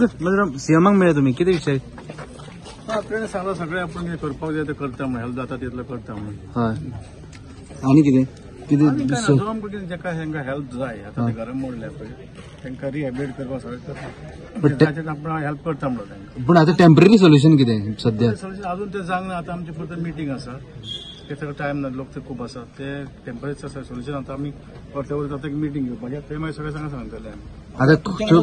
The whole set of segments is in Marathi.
सीएमाक मेळ्ळे तुमी कितें विषय आपल्याला सांगला सगळे आपण हे करपाक जाय ते करता म्हणून हेल्प जाता तितलं करता म्हणून हय आनी कितें कितें आनी काय ना, दुसरें जो आमकां कितें जेका हेंका हेल्प जाय आतां ते घरा मोडल्या पळय तेंका रिहॅबिलिट करपाक सगळें करता ताचेर आपण हेल्प करता म्हणून तेंका पूण आतां टेम्पररी सोल्युशन कितें सद्या अजून ते जावंक ना आतां आमचे फक्त मिटींग आसा ते सगळं टायम ना लोक ते खूप आसा ते टेम्पररी सोल्युशन आतां आमी करता वरता आतां एक मिटींग घेवपाचें थंय मागीर सगळें सांगतले आमी आतां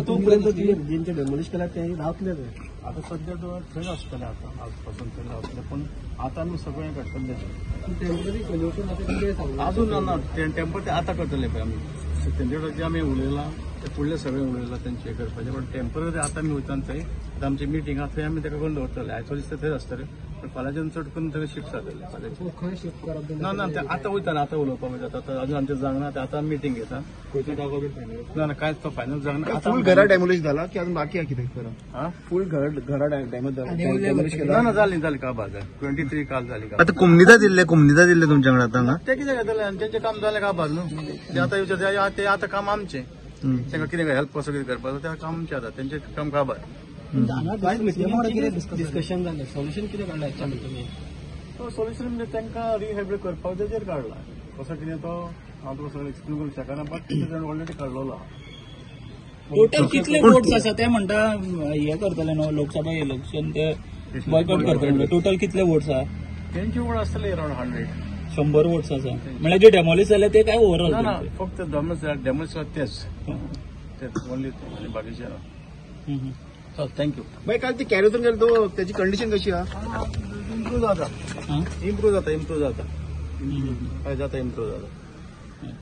तोपर्यंत जेंचे डेमोलिश केला ते रावतले आता सध्या थंय आसतले आता आजपासून थंय रावतले पण आता आमी सगळें करतले टेम्पररी सोल्युशन आता कितें सांगला अजून ना टेम्पर ते आता करतले पळय आमी तेंचे जे आमी उलयला ते फुडले सगळे उलयला तेंचे हे करपाचें पण टेम्पररी आता आमी वयता थंय आमची मिटींग आहा थंय आमी ताका करून दवरतले आयचो दिसता थंय आसतले पण फाल्यांच्यान चड करून थंय शिफ्ट जातले फाल्यां खंय शिफ्ट करप ना ना ते आतां वयता आतां उलोवपाक वयता आतां अजून आमचें जावंक ना आतां मिटींग घेता ना ना कांयच तो फायनल जावंक ना फुल घरा डेमोलिश झाला की अजून बाकी आहे कितें हा फुल घरा डेमोलिश केला ना जाली काबार जाली 23 काल जाली आतां कुमनिदा दिल्ले तुमच्या कडेन आतां ते कितें घेतले आनी तेंचें काम जालें काबार न्हू ते आतां विचार ते आतां काम आमचें तांकां कितें हेल्प कसो कितें करपाचो तें काम आमचें आतां तेंचें काम काबार डिस्कशन जालें सोल्युशन कितें काडला हेच्या भितर तो सोल्युशन म्हणजे तांकां रिहॅबिलिट करपाक तेजेर काडला कसो कितें तो हांव तुका सगळें एक्सप्लेन करूंक शकना बट तेजेर ऑलरेडी काडलेलो टोटल कितले वोट्स आसा ते म्हणटा हे करतले न्हू लोकसभा इलेक्शन ते बॉयकॉट करतले टोटल कितले वोट्स आहा तेंचे वोट आसतले अरावंड 100 100 वोट्स आसा म्हणजे जे डेमोलिश जाले ते काय ना ओव्हरऑल ना फक्त डेमोलिश तेच ओनली आनी बाकीचे ना चल थँक्यू बाई काल ते कॅरेतून गेलो तो त्याची कंडिशन कशी आहे इम्प्रूव जाता काय जाता इम्प्रूव जाता